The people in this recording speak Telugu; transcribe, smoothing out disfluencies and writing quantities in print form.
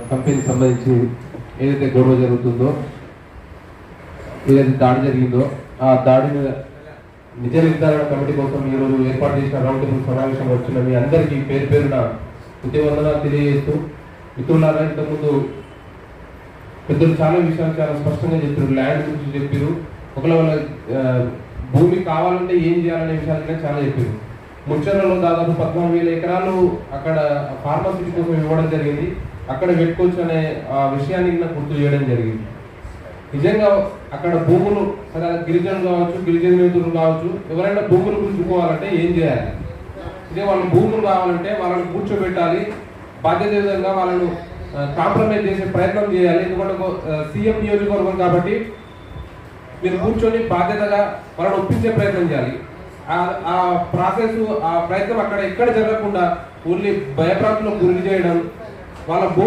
కంపెనీకి సంబంధించి ఏదైతే గొడవ జరుగుతుందో, ఏదైతే దాడి జరిగిందో ఆ దాడిని నిజ నిర్ధారణ కమిటీ కోసం ఈరోజు ఏర్పాటు చేసిన రౌండ్ టేబుల్ సమావేశం వచ్చిన మీ అందరికీ పేరు పేరున ఉద్యమందనాలు తెలియజేస్తూ, మిత్రులారా, ఇంతకుముందు పెద్దలు చాలా విషయాలు చాలా స్పష్టంగా చెప్పారు. ల్యాండ్ గురించి చెప్పారు. ఒకవేళ వాళ్ళ భూమి కావాలంటే ఏం చేయాలనే విషయాలు చాలా చెప్పారు. ముచ్చర్లలో దాదాపు 14,000 ఎకరాలు అక్కడ ఫార్మసిటీ కోసం ఇవ్వడం జరిగింది. అక్కడ పెట్టుకోవచ్చు అనే ఆ విషయాన్ని గుర్తు చేయడం జరిగింది. నిజంగా అక్కడ భూములు గిరిజనులు కావచ్చు, గిరిజనేతరులు కావచ్చు, ఎవరైనా భూములు గురించుకోవాలంటే ఏం చేయాలి? ఇదే వాళ్ళ భూములు కావాలంటే వాళ్ళని కూర్చోబెట్టాలి, బాధ్యత విధంగా వాళ్ళను కాంప్రమైజ్ చేసే ప్రయత్నం చేయాలి. ఎందుకంటే సీఎం నియోజకవర్గం కాబట్టి మీరు కూర్చొని బాధ్యతగా వాళ్ళని ఒప్పించే ప్రయత్నం చేయాలి. ఆ ప్రాసెస్, ఆ ప్రయత్నం అక్కడ ఎక్కడ జరగకుండా ఓన్లీ భయప్రాంతంలో గురి చేయడం, వాళ్ళ